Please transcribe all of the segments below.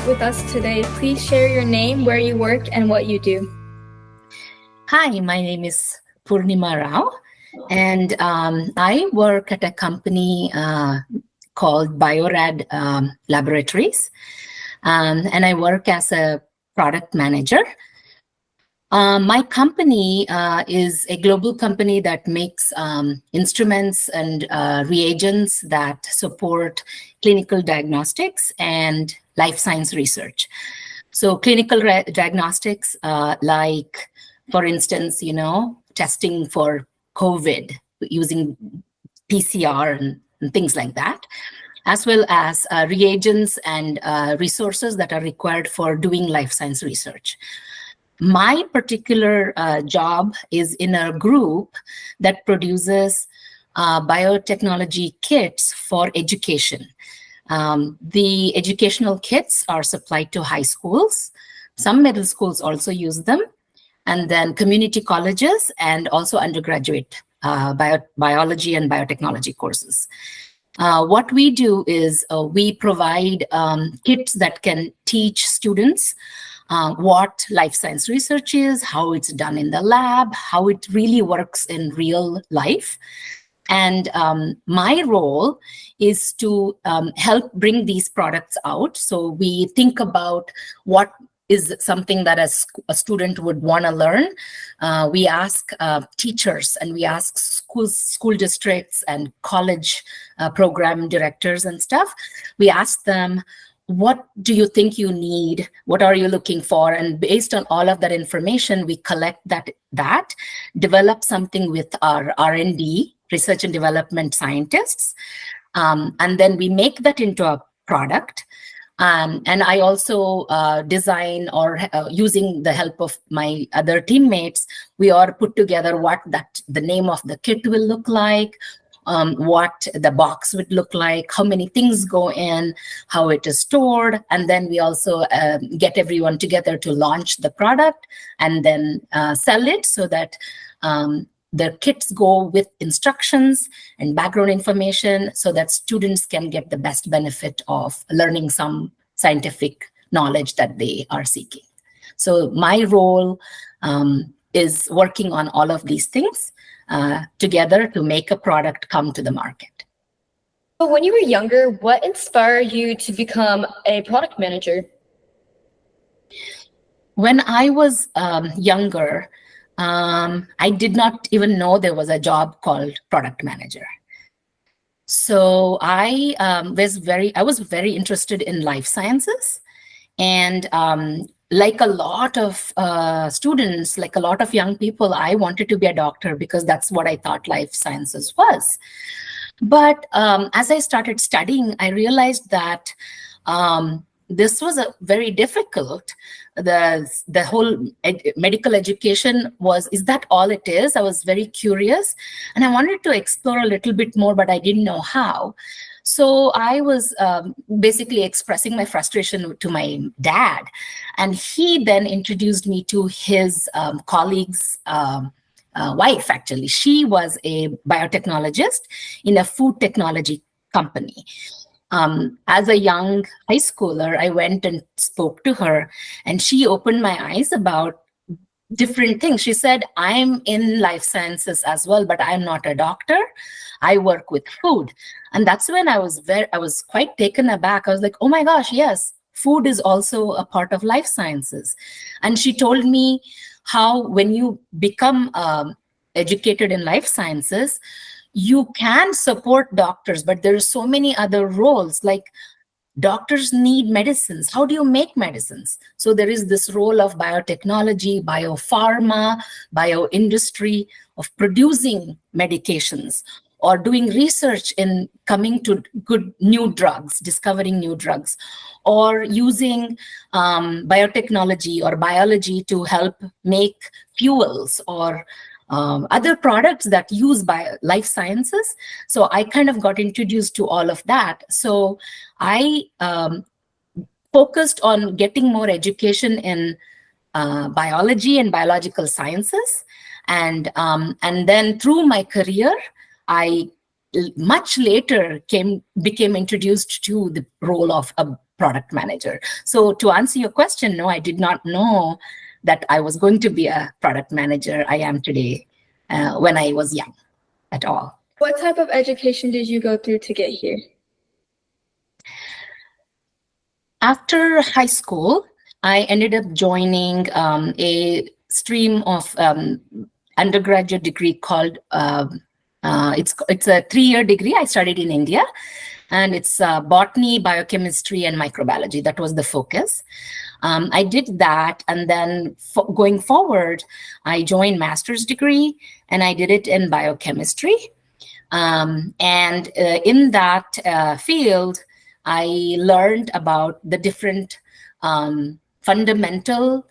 with us today. Please share your name, where you work, and what you do. Hi, my name is Poornima Rao, and I work at a company called Bio-Rad Laboratories, and I work as a product manager. My company is a global company that makes instruments and reagents that support clinical diagnostics and life science research. So clinical diagnostics, like, for instance, testing for COVID using PCR and things like that, as well as reagents and resources that are required for doing life science research. My particular job is in a group that produces biotechnology kits for education. The educational kits are supplied to high schools. Some middle schools also use them, and then community colleges and also undergraduate biology and biotechnology courses. What we do is we provide kits that can teach students what life science research is, how it's done in the lab, how it really works in real life. And my role is to help bring these products out. So we think about what is something that a student would want to learn. We ask teachers, and we ask school districts and college program directors and stuff. We ask them, what do you think you need? What are you looking for? And based on all of that information, we collect that, develop something with our R&D, research and development scientists, and then we make that into a product. And I also design, or using the help of my other teammates, we all put together what the name of the kit will look like, what the box would look like, how many things go in, how it is stored, and then we also get everyone together to launch the product and then sell it, so that the kits go with instructions and background information so that students can get the best benefit of learning some scientific knowledge that they are seeking. So my role is working on all of these things together to make a product come to the market. So when you were younger, what inspired you to become a product manager? When I was younger, I did not even know there was a job called product manager. So I was very interested in life sciences, and like a lot of students, like a lot of young people, I wanted to be a doctor because that's what I thought life sciences was. But as I started studying, I realized that this was very difficult. The whole medical education is that all it is? I was very curious, and I wanted to explore a little bit more, but I didn't know how. So I was basically expressing my frustration to my dad, and he then introduced me to his colleague's wife, actually. She was a biotechnologist in a food technology company. As a young high schooler, I went and spoke to her, and she opened my eyes about different things. She said, I'm in life sciences as well, but I'm not a doctor. I work with food. And that's when I was quite taken aback. I was like, oh my gosh, yes, food is also a part of life sciences. And she told me how when you become educated in life sciences, you can support doctors, but there are so many other roles, like doctors need medicines. How do you make medicines? So there is this role of biotechnology, biopharma, bioindustry, of producing medications or doing research in coming to good new drugs, discovering new drugs, or using biotechnology or biology to help make fuels or other products that use life sciences. So I kind of got introduced to all of that. So I focused on getting more education in biology and biological sciences. And then through my career, I much later became introduced to the role of a product manager. So to answer your question, no, I did not know that I was going to be a product manager I am today when I was young at all. What type of education did you go through to get here? After high school, I ended up joining a stream of undergraduate degree called, it's a 3-year degree. I studied in India, and it's botany, biochemistry, and microbiology. That was the focus. I did that, and then going forward, I joined master's degree, and I did it in biochemistry. And in that field, I learned about the different fundamental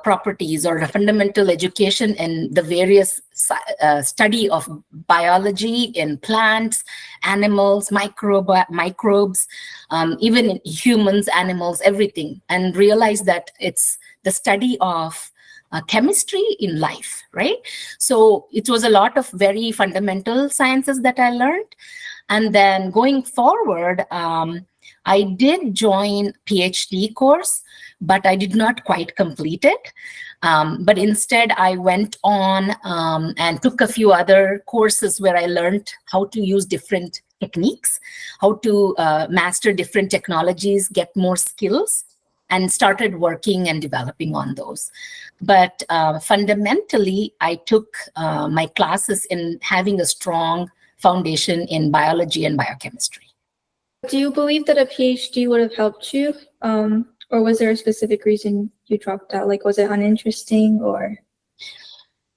properties or the fundamental education in the various study of biology in plants, animals, microbes, even in humans, animals, everything, and realized that it's the study of chemistry in life, right? So it was a lot of very fundamental sciences that I learned. And then going forward, I did join PhD course, but I did not quite complete it. But instead, I went on and took a few other courses where I learned how to use different techniques, how to master different technologies, get more skills, and started working and developing on those. But fundamentally, I took my classes in having a strong foundation in biology and biochemistry. Do you believe that a PhD would have helped you? Or was there a specific reason you dropped out? Like, was it uninteresting or?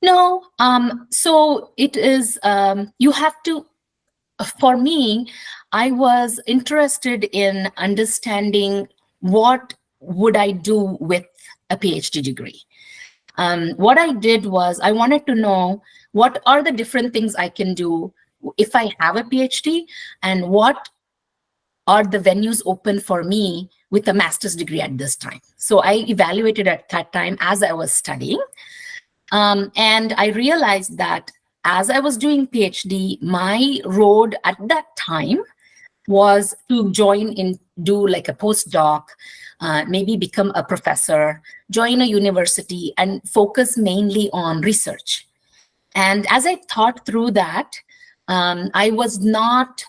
No, so it is, you have to, for me, I was interested in understanding what would I do with a PhD degree. What I did was I wanted to know what are the different things I can do if I have a PhD, and what are the venues open for me with a master's degree at this time. So I evaluated at that time as I was studying. And I realized that as I was doing PhD, my road at that time was to join in, do like a postdoc, maybe become a professor, join a university, and focus mainly on research. And as I thought through that, I was not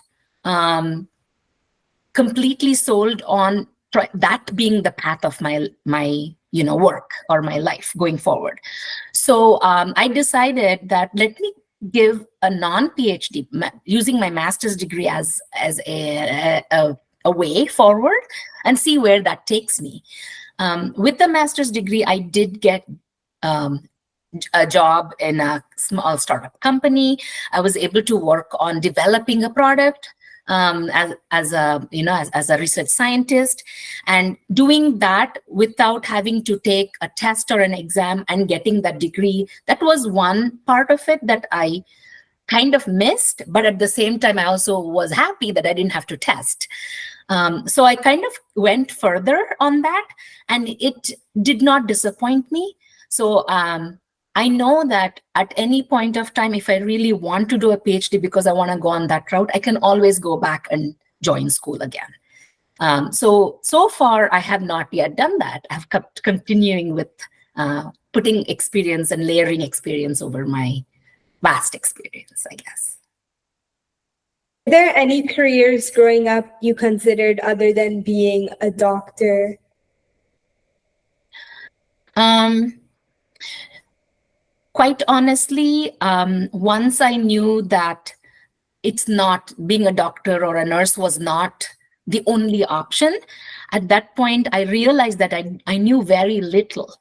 completely sold on that being the path of my work or my life going forward. So I decided that let me give a non-PhD, using my master's degree as a way forward, and see where that takes me. With the master's degree, I did get a job in a small startup company. I was able to work on developing a product as a research scientist, and doing that without having to take a test or an exam and getting that degree. That was one part of it that I kind of missed, but at the same time, I also was happy that I didn't have to test. So I kind of went further on that, and it did not disappoint me. So I know that at any point of time, if I really want to do a PhD because I want to go on that route, I can always go back and join school again. So far, I have not yet done that. I've kept continuing with putting experience and layering experience over my vast experience, I guess. Are there any careers growing up you considered other than being a doctor? Quite honestly, once I knew that it's not, being a doctor or a nurse was not the only option, at that point, I realized that I knew very little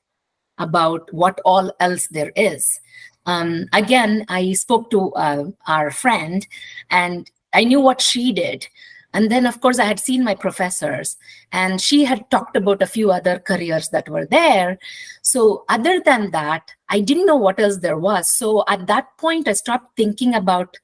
about what all else there is. Again, I spoke to our friend, and I knew what she did. And then, of course, I had seen my professors, and she had talked about a few other careers that were there. So other than that, I didn't know what else there was. So at that point, I stopped thinking about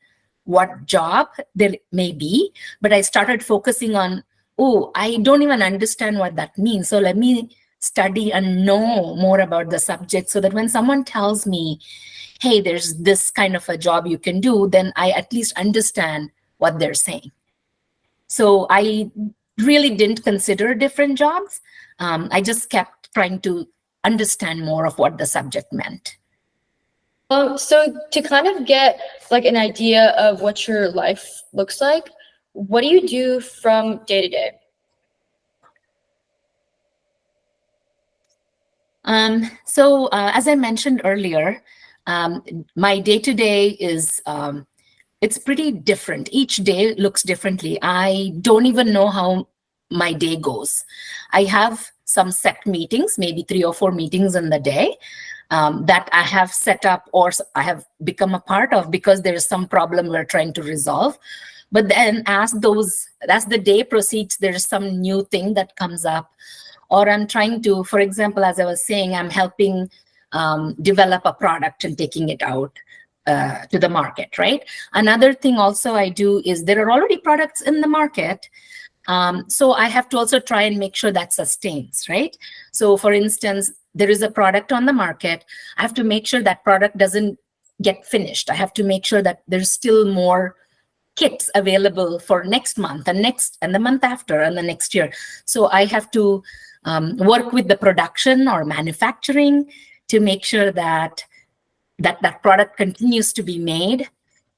what job there may be, but I started focusing on, oh, I don't even understand what that means. So let me study and know more about the subject, so that when someone tells me, hey, there's this kind of a job you can do, then I at least understand what they're saying. So I really didn't consider different jobs. I just kept trying to understand more of what the subject meant. So to kind of get like an idea of what your life looks like, what do you do from day to day? As I mentioned earlier, my day-to-day is, it's pretty different. Each day looks differently. I don't even know how my day goes. I have some set meetings, maybe 3 or 4 meetings in the day that I have set up or I have become a part of because there is some problem we're trying to resolve. But then as the day proceeds, there's some new thing that comes up. Or I'm trying to, for example, as I was saying, I'm helping develop a product and taking it out to the market, right? Another thing also I do is there are already products in the market. So I have to also try and make sure that sustains, right? So for instance, there is a product on the market. I have to make sure that product doesn't get finished. I have to make sure that there's still more kits available for next month and the month after and the next year. So I have to work with the production or manufacturing to make sure that that product continues to be made.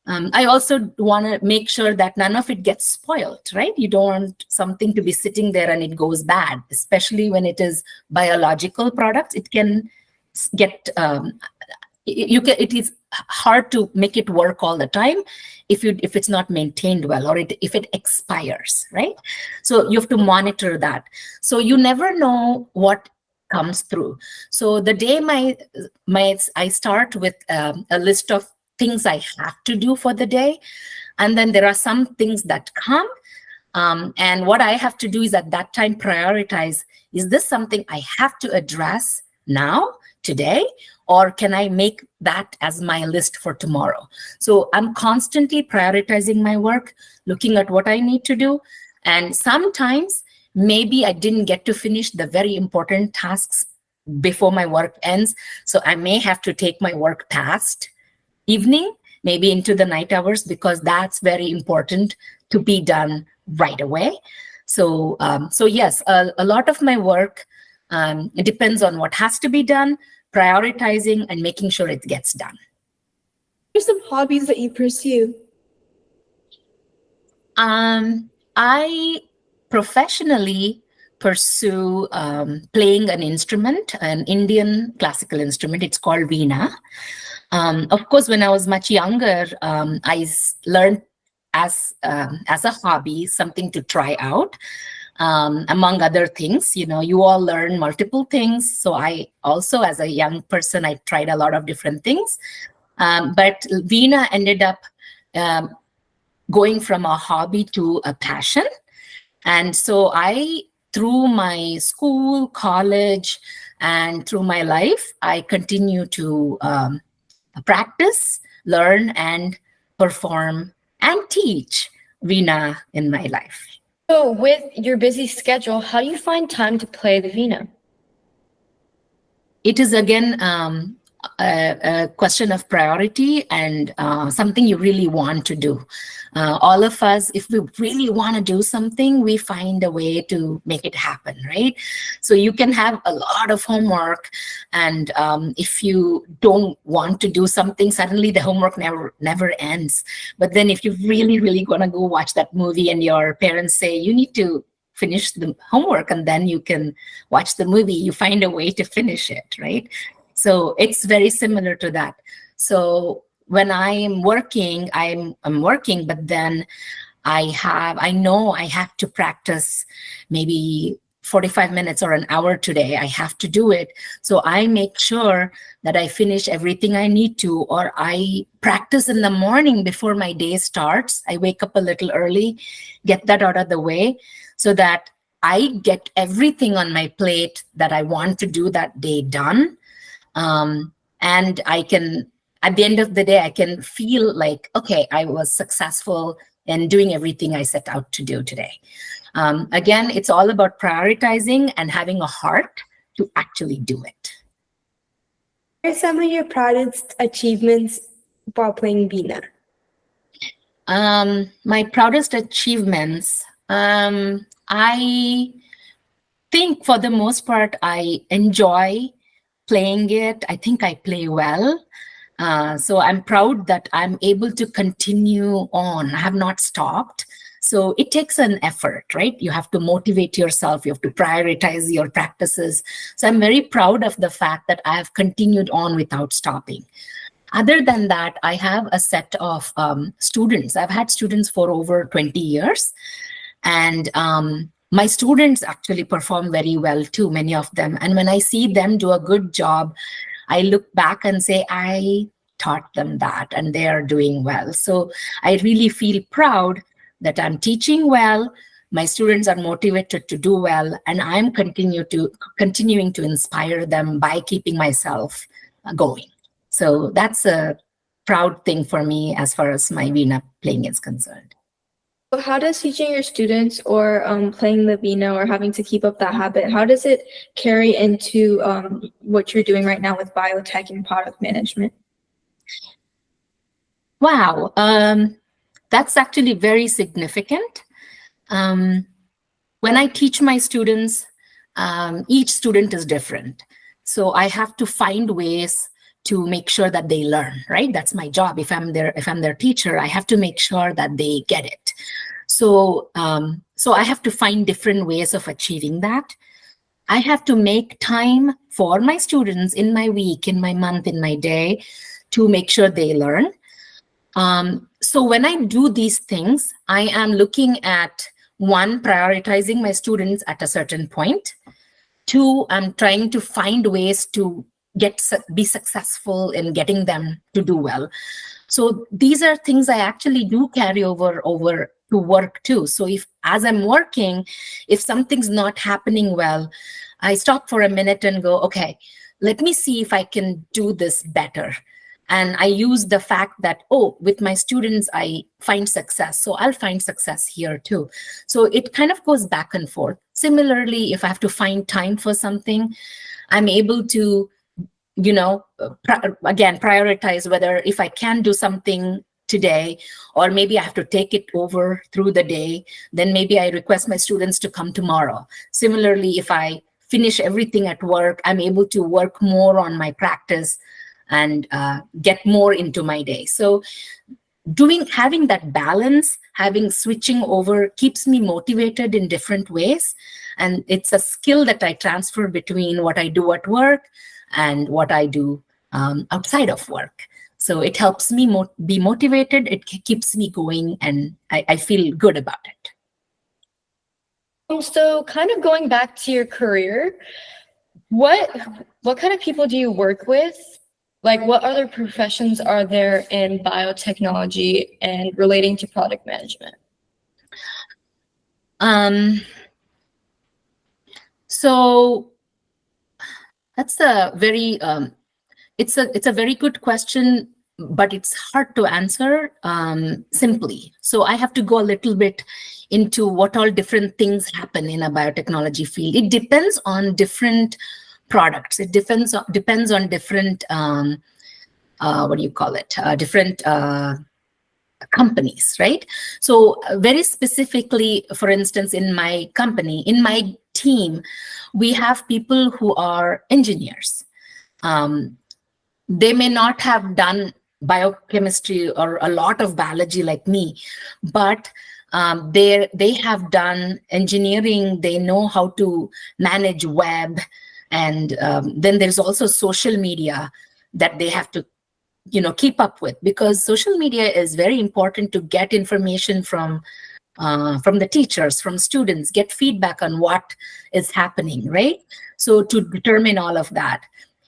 I also want to make sure that none of it gets spoiled, right? You don't want something to be sitting there and it goes bad, especially when it is biological products. It can get, it is hard to make it work all the time if it's not maintained well or if it expires, right? So you have to monitor that. So you never know what comes through. So the day I start with a list of things I have to do for the day, and then there are some things that come, and what I have to do is at that time prioritize, is this something I have to address now, today, or can I make that as my list for tomorrow? So I'm constantly prioritizing my work, looking at what I need to do, and sometimes maybe I didn't get to finish the very important tasks before my work ends, so I may have to take my work past evening, maybe into the night hours, because that's very important to be done right away. So yes, a lot of my work, it depends on what has to be done, prioritizing and making sure it gets done. What are some hobbies that you pursue? I professionally pursue playing an instrument, an Indian classical instrument. It's called Veena. Of course, when I was much younger, I learned as a hobby, something to try out. Among other things, you all learn multiple things. So I also, as a young person, I tried a lot of different things. But Veena ended up going from a hobby to a passion. And so through my school, college, and through my life, I continue to practice, learn, and perform and teach Veena in my life. So with your busy schedule, how do you find time to play the Veena? It is again a question of priority and something you really want to do. All of us, if we really want to do something, we find a way to make it happen, right? So you can have a lot of homework, and if you don't want to do something, suddenly the homework never ends. But then if you really gonna go watch that movie and your parents say, you need to finish the homework and then you can watch the movie, you find a way to finish it, right? So it's very similar to that. So when I am working, I'm working, but then I know I have to practice maybe 45 minutes or an hour today. I have to do it. So I make sure that I finish everything I need to, or I practice in the morning before my day starts. I wake up a little early, get that out of the way so that I get everything on my plate that I want to do that day done. And I can, at the end of the day, I can feel like, okay, I was successful in doing everything I set out to do today. Again, it's all about prioritizing and having a heart to actually do it. What are some of your proudest achievements while playing Veena? My proudest achievements, I think for the most part, I enjoy playing it. I think I play well. So I'm proud that I'm able to continue on. I have not stopped. So it takes an effort, right? You have to motivate yourself. You have to prioritize your practices. So I'm very proud of the fact that I have continued on without stopping. Other than that, I have a set of students. I've had students for over 20 years. And my students actually perform very well too, many of them. And when I see them do a good job, I look back and say, I taught them that and they are doing well. So I really feel proud that I'm teaching well, my students are motivated to do well, and I'm continuing to inspire them by keeping myself going. So that's a proud thing for me as far as my Veena playing is concerned. So how does teaching your students or playing the Veena or having to keep up that habit, how does it carry into what you're doing right now with biotech and product management? Wow, that's actually very significant. When I teach my students, each student is different. So I have to find ways to make sure that they learn, right? That's my job. If I'm their teacher, I have to make sure that they get it. So I have to find different ways of achieving that. I have to make time for my students in my week, in my month, in my day to make sure they learn. So when I do these things, I am looking at, one, prioritizing my students at a certain point. Two, I'm trying to find ways to be successful in getting them to do well. So these are things I actually do carry over to work too. So as I'm working, if something's not happening well, I stop for a minute and go, okay, let me see if I can do this better. And I use the fact that, oh, with my students, I find success. So I'll find success here too. So it kind of goes back and forth. Similarly, if I have to find time for something, I'm able to, again, prioritize whether if I can do something today, or maybe I have to take it over through the day, then maybe I request my students to come tomorrow. Similarly, if I finish everything at work, I'm able to work more on my practice and get more into my day. So having that balance, switching over keeps me motivated in different ways. And it's a skill that I transfer between what I do at work and what I do outside of work. So it helps me be motivated. It keeps me going, and I feel good about it. So kind of going back to your career, what kind of people do you work with? Like, what other professions are there in biotechnology and relating to product management? So that's a very it's a very good question, but it's hard to answer simply. So I have to go a little bit into what all different things happen in a biotechnology field. It depends on different products. It depends on different different companies, right? So very specifically, for instance, in my company, in my team, we have people who are engineers. They may not have done biochemistry or a lot of biology like me, but they have done engineering. They know how to manage web. And then there's also social media that they have to, keep up with, because social media is very important to get information from the teachers, from students, get feedback on what is happening, right? So to determine all of that.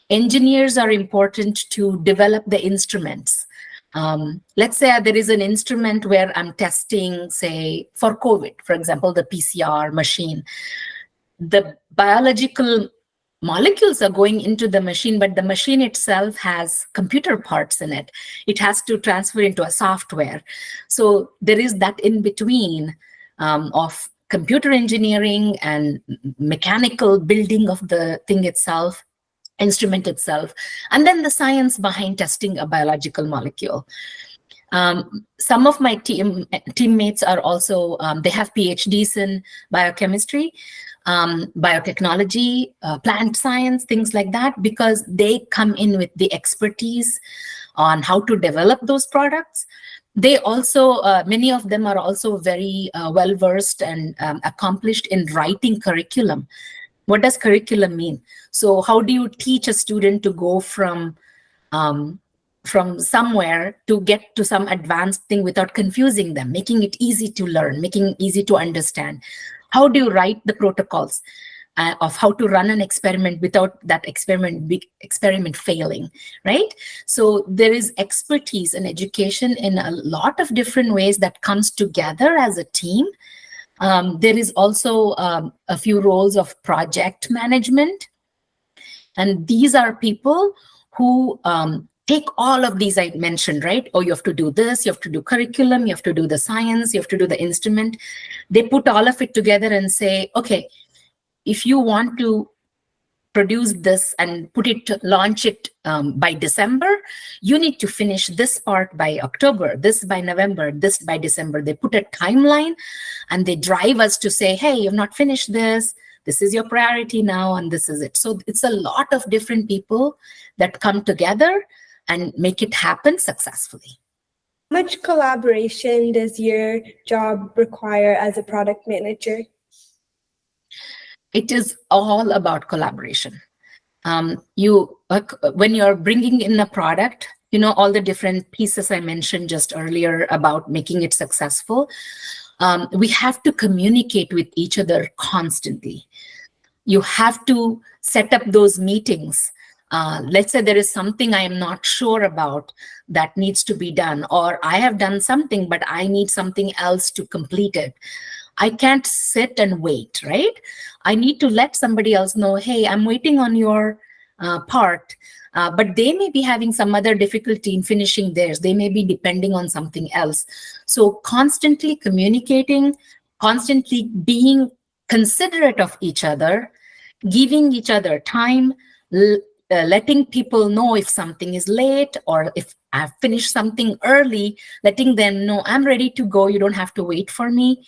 Engineers are important to develop the instruments. Let's say there is an instrument where I'm testing, say, for COVID, for example, the PCR machine. The biological molecules are going into the machine, but the machine itself has computer parts in it. It has to transfer into a software. So there is that in between of computer engineering and mechanical building of the thing itself, instrument itself, and then the science behind testing a biological molecule. Some of my teammates are also, they have PhDs in biochemistry, biotechnology, plant science, things like that, because they come in with the expertise on how to develop those products. They also, many of them are also very well-versed and accomplished in writing curriculum. What does curriculum mean? So how do you teach a student to go from somewhere to get to some advanced thing without confusing them, making it easy to learn, making it easy to understand? How do you write the protocols of how to run an experiment without that experiment failing, right? So there is expertise and education in a lot of different ways that comes together as a team. There is also a few roles of project management. And these are people who take all of these I mentioned, right? Oh, you have to do this, you have to do curriculum, you have to do the science, you have to do the instrument. They put all of it together and say, okay, if you want to produce this and launch it by December, you need to finish this part by October, this by November, this by December. They put a timeline and they drive us to say, hey, you've not finished this. This is your priority now, and this is it. So it's a lot of different people that come together and make it happen successfully. How much collaboration does your job require as a product manager? It is all about collaboration. When you're bringing in a product, all the different pieces I mentioned just earlier about making it successful, we have to communicate with each other constantly. You have to set up those meetings. Let's say there is something I am not sure about that needs to be done, or I have done something, but I need something else to complete it. I can't sit and wait, right? I need to let somebody else know, hey, I'm waiting on your part, but they may be having some other difficulty in finishing theirs. They may be depending on something else. So constantly communicating, constantly being considerate of each other, giving each other time, letting people know if something is late, or if I've finished something early, letting them know I'm ready to go. You don't have to wait for me.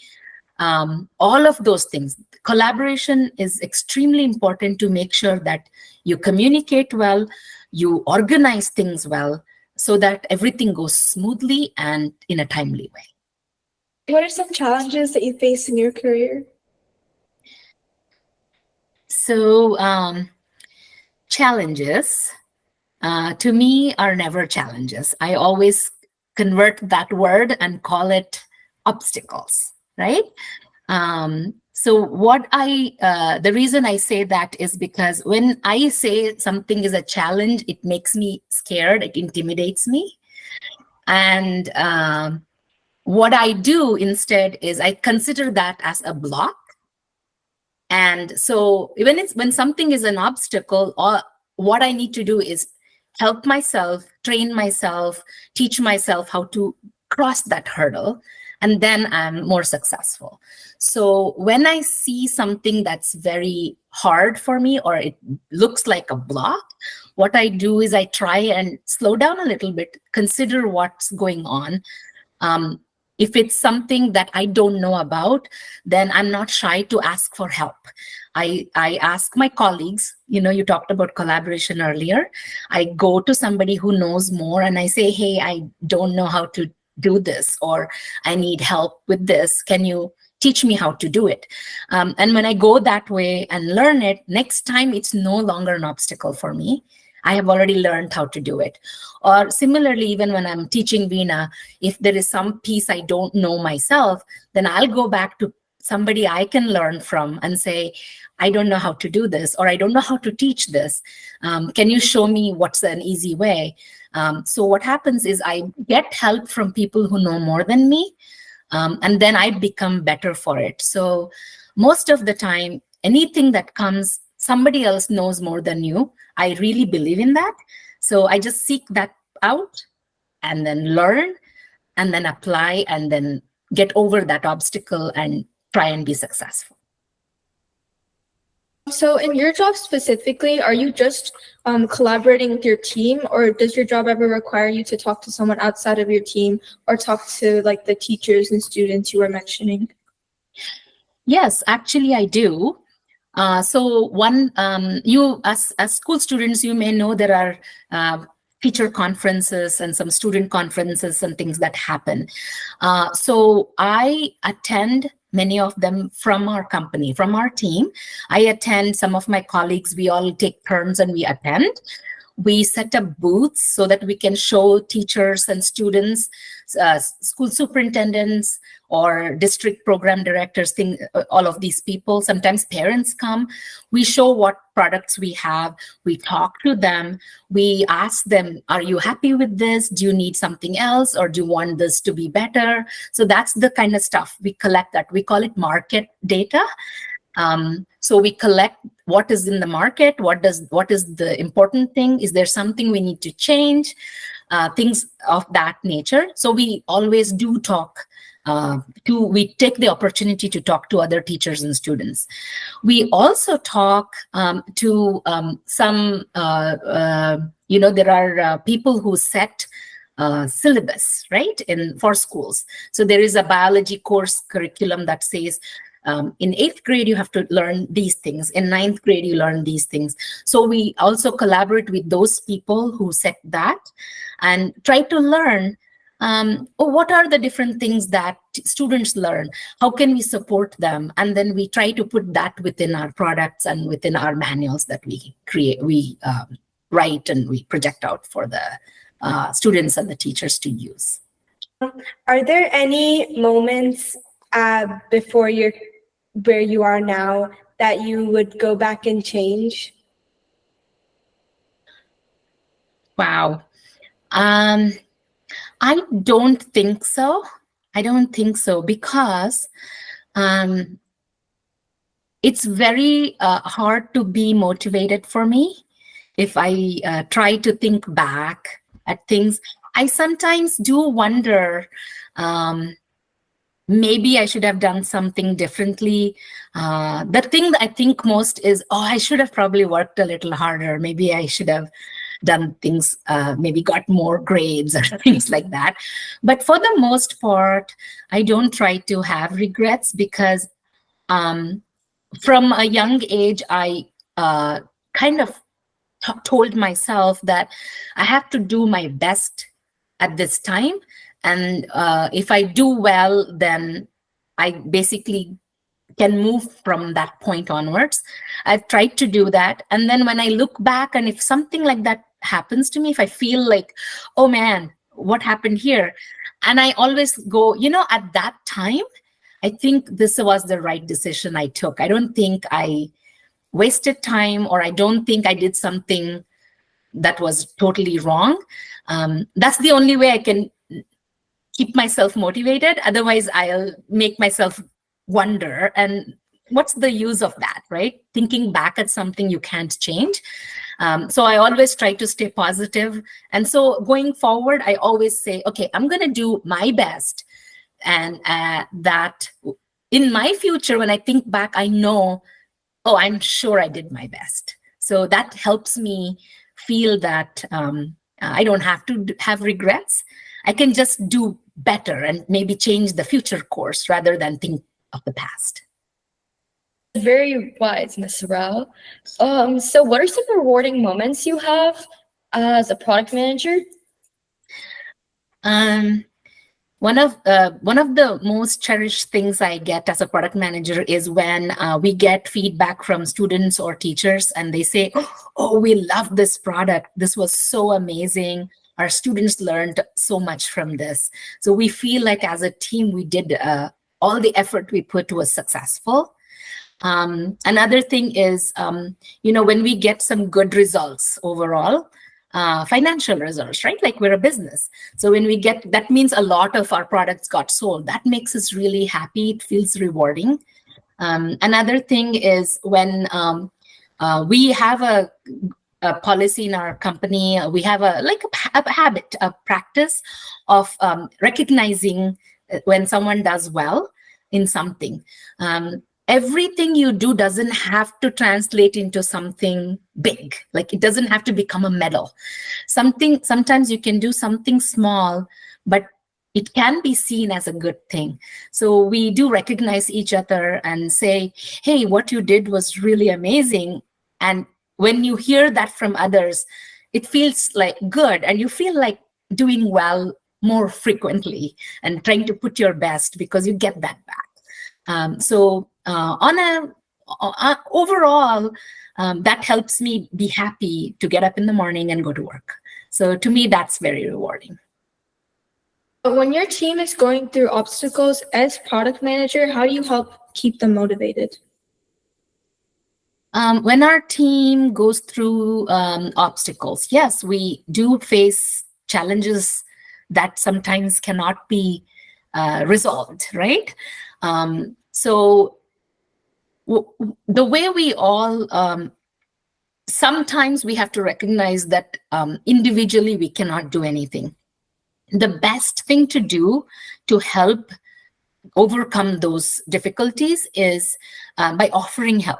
All of those things. Collaboration is extremely important to make sure that you communicate well, you organize things well, so that everything goes smoothly and in a timely way. What are some challenges that you face in your career? So challenges to me are never challenges. I always convert that word and call it obstacles, right? So the reason I say that is because when I say something is a challenge, it makes me scared, it intimidates me. And what I do instead is I consider that as a block. And so when something is an obstacle, what I need to do is help myself, train myself, teach myself how to cross that hurdle, and then I'm more successful. So when I see something that's very hard for me, or it looks like a block, what I do is I try and slow down a little bit, consider what's going on. If it's something that I don't know about, then I'm not shy to ask for help. I ask my colleagues, you talked about collaboration earlier. I go to somebody who knows more and I say, hey, I don't know how to do this, or I need help with this. Can you teach me how to do it? And when I go that way and learn it, next time it's no longer an obstacle for me. I have already learned how to do it. Or similarly, even when I'm teaching Veena, if there is some piece I don't know myself, then I'll go back to somebody I can learn from and say, I don't know how to do this, or I don't know how to teach this. Can you show me what's an easy way? So what happens is I get help from people who know more than me, and then I become better for it. So most of the time, anything that comes, somebody else knows more than you. I really believe in that. So I just seek that out and then learn and then apply and then get over that obstacle and try and be successful. So in your job specifically, are you just collaborating with your team, or does your job ever require you to talk to someone outside of your team or talk to like the teachers and students you were mentioning? Yes, actually I do. So one, you as school students, you may know there are teacher conferences and some student conferences and things that happen. So I attend many of them from our company, from our team. I attend, some of my colleagues, we all take turns and we attend. We set up booths so that we can show teachers and students, school superintendents or district program directors, all of these people. Sometimes parents come. We show what products we have. We talk to them. We ask them, are you happy with this? Do you need something else? Or do you want this to be better? So that's the kind of stuff we collect that. We call it market data. So we collect what is in the market, what is the important thing, is there something we need to change, things of that nature. So we always do talk we take the opportunity to talk to other teachers and students. We also talk to some, there are people who set syllabus, right, for schools. So there is a biology course curriculum that says, in 8th grade, you have to learn these things. In 9th grade, you learn these things. So we also collaborate with those people who set that and try to learn what are the different things that students learn? How can we support them? And then we try to put that within our products and within our manuals that we create, we write and we project out for the students and the teachers to use. Are there any moments before where you are now that you would go back and change? Wow. I don't think so. I don't think so, because it's very hard to be motivated for me. If I try to think back at things, I sometimes do wonder, maybe I should have done something differently. The thing that I think most is, I should have probably worked a little harder. Maybe I should have done things, maybe got more grades or things like that. But for the most part, I don't try to have regrets, because from a young age, I kind of told myself that I have to do my best at this time. And if I do well, then I basically can move from that point onwards. I've tried to do that. And then when I look back, and if something like that happens to me, if I feel like, oh man, what happened here? And I always go, at that time, I think this was the right decision I took. I don't think I wasted time, or I don't think I did something that was totally wrong. That's the only way I can keep myself motivated. Otherwise, I'll make myself wonder, and what's the use of that, right? Thinking back at something you can't change. So I always try to stay positive. And so going forward, I always say, okay, I'm going to do my best. And that in my future, when I think back, I know, I'm sure I did my best. So that helps me feel that I don't have to have regrets. I can just do better and maybe change the future course rather than think of the past. Very wise, Ms. Rao. So what are some rewarding moments you have as a product manager? One of the most cherished things I get as a product manager is when we get feedback from students or teachers, and they say, oh, we love this product. This was so amazing. Our students learned so much from this. So we feel like as a team, we did all the effort we put was successful. Another thing is, when we get some good results overall, financial results, right? Like we're a business. So when we get, that means a lot of our products got sold. That makes us really happy. It feels rewarding. Another thing is when we have a policy in our company, we have a habit, a practice of recognizing when someone does well in something. everything you do doesn't have to translate into something big. Like it doesn't have to become a medal. Sometimes you can do something small, but it can be seen as a good thing. So we do recognize each other and say, hey, what you did was really amazing. And when you hear that from others, it feels like good, and you feel like doing well more frequently and trying to put your best because you get that back. Overall, that helps me be happy to get up in the morning and go to work. So to me, that's very rewarding. When your team is going through obstacles as product manager, how do you help keep them motivated? When our team goes through obstacles, yes, we do face challenges that sometimes cannot be resolved, right? So the way we all, sometimes we have to recognize that individually we cannot do anything. The best thing to do to help overcome those difficulties is by offering help.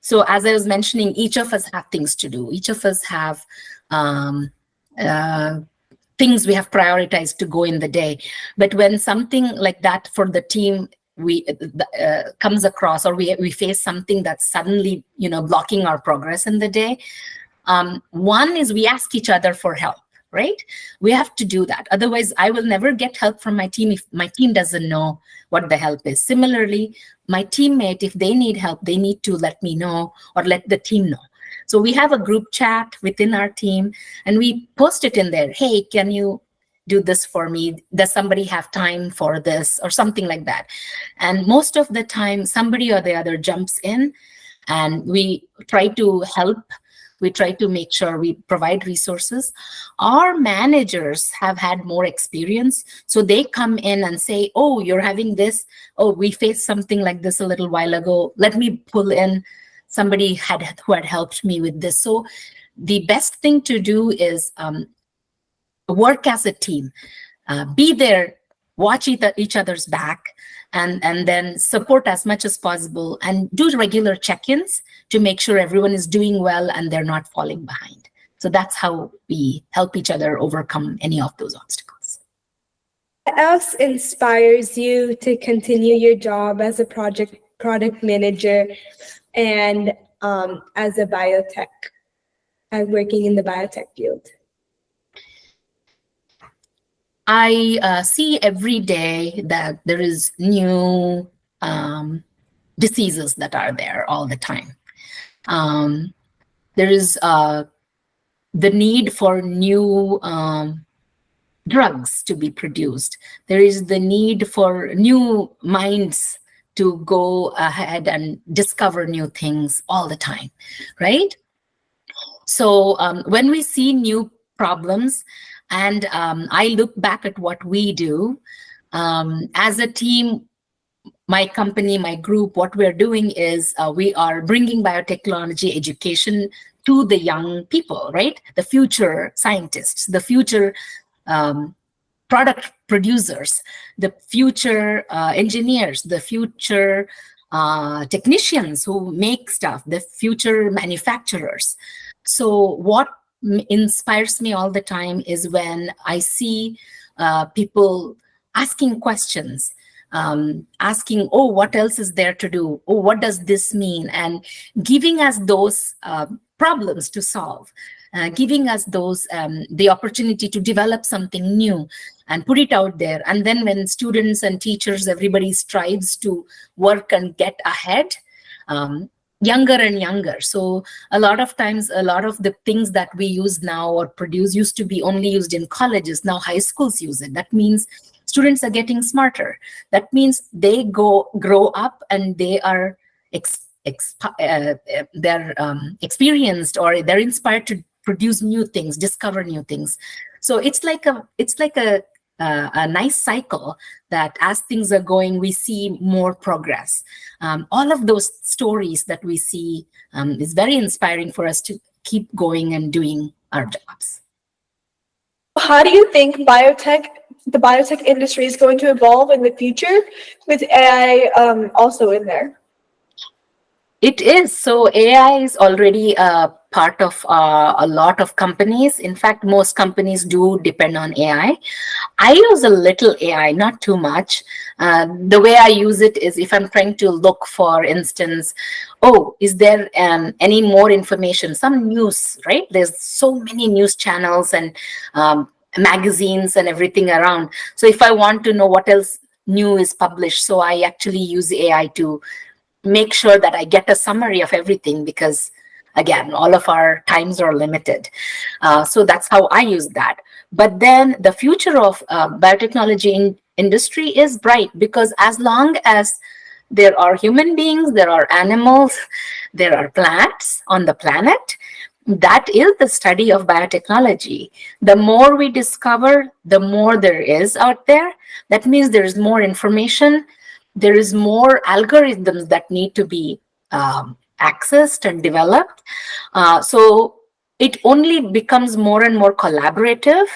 So as I was mentioning, each of us have things to do. Each of us have things we have prioritized to go in the day. But when something like that for the team comes across, or we face something that's suddenly blocking our progress in the day, one is we ask each other for help. Right? We have to do that. Otherwise, I will never get help from my team if my team doesn't know what the help is. Similarly, my teammate, if they need help, they need to let me know or let the team know. So we have a group chat within our team and we post it in there. Hey, can you do this for me? Does somebody have time for this or something like that? And most of the time, somebody or the other jumps in and we try to help. We try to make sure we provide resources. Our managers have had more experience, so they come in and say, oh, you're having this. Oh, we faced something like this a little while ago. Let me pull in somebody who had helped me with this. So the best thing to do is work as a team. Be there, watch each other's back, and then support as much as possible and do regular check-ins to make sure everyone is doing well and they're not falling behind. So that's how we help each other overcome any of those obstacles. What else inspires you to continue your job as a product manager and as a biotech, working in the biotech field? I see every day that there is new diseases that are there all the time. There is the need for new drugs to be produced. There is the need for new minds to go ahead and discover new things all the time, right? So when we see new problems, and I look back at what we do as a team, my company, my group, what we're doing is we are bringing biotechnology education to the young people, right? The future scientists, the future product producers, the future engineers, the future technicians who make stuff, the future manufacturers. So what inspires me all the time is when I see people asking questions, asking, oh, what else is there to do? Oh, what does this mean? And giving us those problems to solve, giving us those the opportunity to develop something new and put it out there. And then when students and teachers, everybody strives to work and get ahead, younger and younger. So a lot of times, a lot of the things that we use now or produce used to be only used in colleges. Now high schools use it. That means students are getting smarter. That means they grow up and they are experienced, or they're inspired to produce new things, discover new things. So it's like a nice cycle that as things are going, we see more progress. All of those stories that we see is very inspiring for us to keep going and doing our jobs. How do you think biotech the biotech industry is going to evolve in the future with AI also in there? It is. So AI is already a part of a lot of companies. In fact, most companies do depend on AI. I use a little AI, not too much. The way I use it is if I'm trying to look, for instance, oh, is there any more information, some news, right? There's so many news channels and magazines and everything around. So if I want to know what else new is published, so I actually use AI to make sure that I get a summary of everything, because again, all of our times are limited. So that's how I use that. But then the future of biotechnology industry is bright, because as long as there are human beings, there are animals, there are plants on the planet, that is the study of biotechnology. The more we discover, the more there is out there. That means there is more information. There is more algorithms that need to be accessed and developed. So it only becomes more and more collaborative.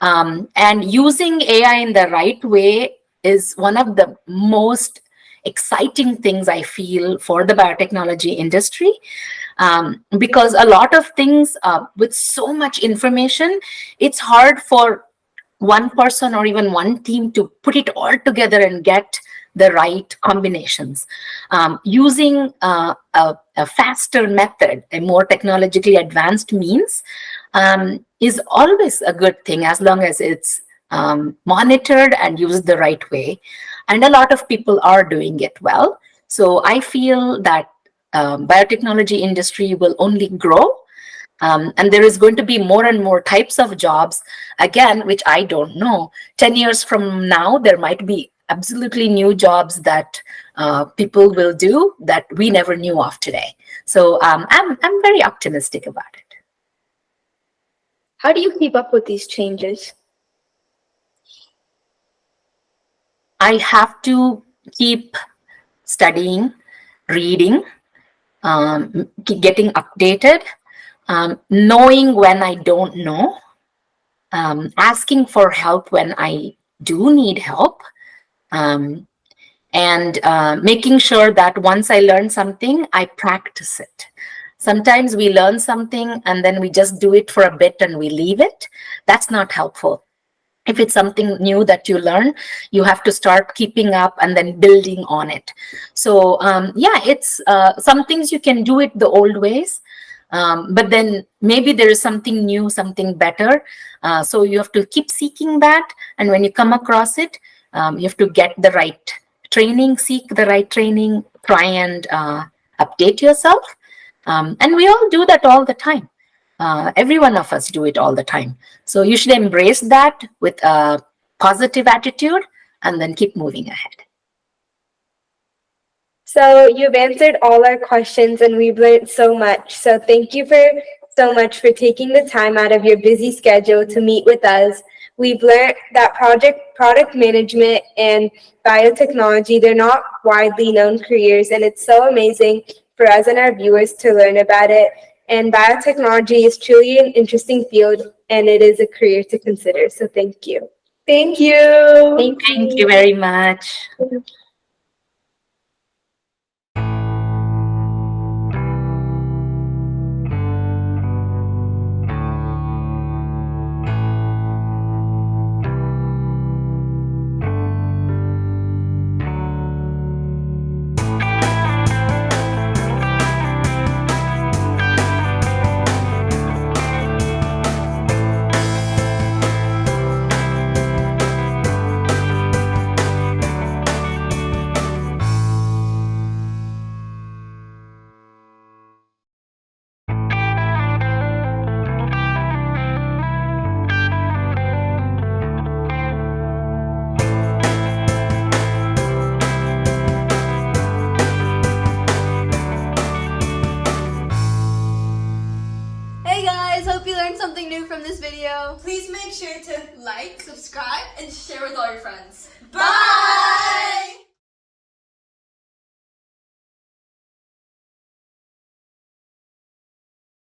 And using AI in the right way is one of the most exciting things I feel for the biotechnology industry. Because a lot of things with so much information, it's hard for one person or even one team to put it all together and get the right combinations. Using a faster method, a more technologically advanced means, is always a good thing, as long as it's monitored and used the right way. And a lot of people are doing it well. So I feel that biotechnology industry will only grow. And there is going to be more and more types of jobs, again, which I don't know. 10 years from now, there might be absolutely new jobs that people will do that we never knew of today. So I'm very optimistic about it. How do you keep up with these changes? I have to keep studying, reading, getting updated, knowing when I don't know, asking for help when I do need help, and making sure that once I learn something, I practice it. Sometimes we learn something and then we just do it for a bit and we leave it. That's not helpful. If it's something new that you learn, you have to start keeping up and then building on it. So yeah, it's some things you can do it the old ways, but then maybe there is something new, something better. So you have to keep seeking that. And when you come across it, you have to get the right training, seek the right training, try and update yourself. And we all do that all the time. Every one of us do it all the time. So you should embrace that with a positive attitude and then keep moving ahead. So you've answered all our questions and we've learned so much. So thank you so much for taking the time out of your busy schedule to meet with us. We've learned that product management and biotechnology, they're not widely known careers, and it's so amazing for us and our viewers to learn about it. And biotechnology is truly an interesting field, and it is a career to consider. So thank you. Thank you. Thank you very much. Hey guys, hope you learned something new from this video. Please make sure to like, subscribe, and share with all your friends. Bye!